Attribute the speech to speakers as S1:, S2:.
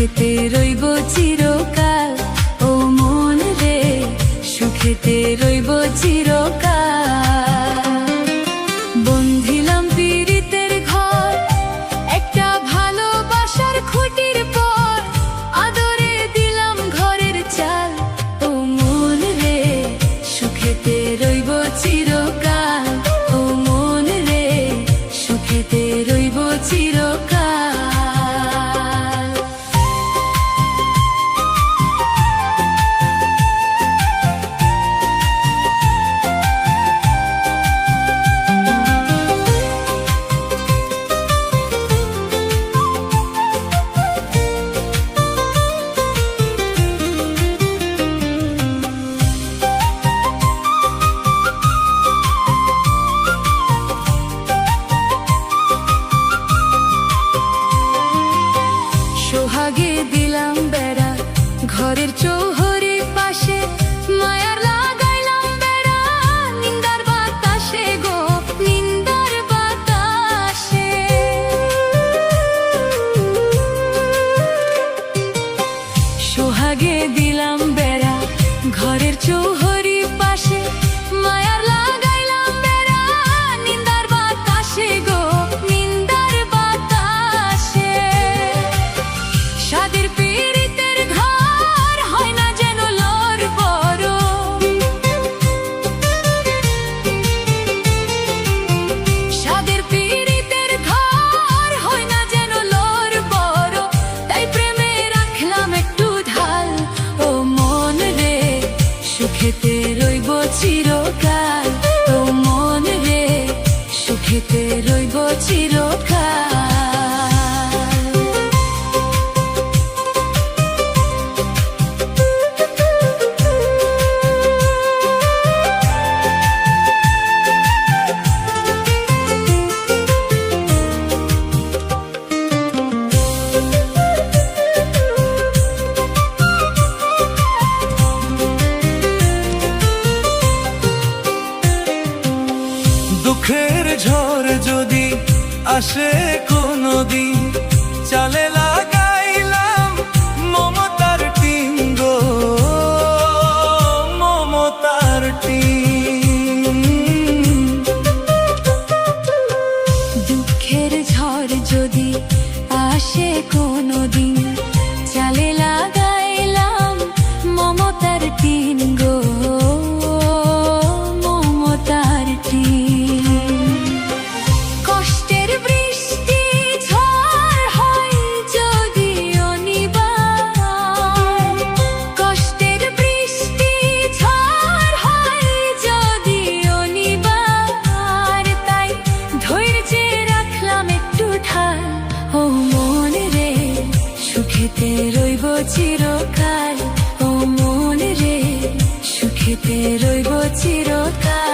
S1: সুখেতে রইব চিরকাল, ও মন রে সুখেতে রইব চিরকাল। বন্ধিলাম পীড়িতের ঘর, একটা ভালোবাসার খুঁটির পর, আদরে দিলাম ঘরের চাল, ও মন রে সুখেতে রইব চিরকাল, ও মন রে সুখেতে রইব চিরকাল। সোহাগে দিলাম বেড়া ঘরের চৌহরি পাশে, মায়ার লাগাইলাম বেড়া নিন্দার বাতাসে গো, নিন্দার বাতাসে। সোহাগে দিলাম বেড়া ঘরের চৌহরি পাশে, মায়ার লাগাইলাম বেড়া নিন্দার বাতাসে গো, নিন্দার বাতাসে। সাদের পীড়িতের ঘর হয় না যেন লোর বড়, সাদের পীড়িতের ঘর হয় না যেন লোর বড়, তাই প্রেমে রাখলাম একটু ঢাল, ও মন রে সুখেতে রইব চিরকাল, ও মন রে সুখেতে রইব চিরকাল।
S2: দুঃখের ঝড় যদি আসে কোনদিন, চালে লাগাইলাম মমতার টিন গো, মমতার টিন।
S1: দুঃখের ঝড় যদি আসে কোনদিন, চালে লাগাইলাম মমতার টিন গো, মমতার টিন। কষ্টের বৃষ্টি ঝড় হয় যদি অনিবার, কষ্টের বৃষ্টি ঝড় হয় যদি অনিবার, তাই ধৈর্যে রাখলাম একটু ঢাল, ও মন রে সুখেতে রইব চিরকাল, ও মন রে সুখেতে রইব চিরকাল।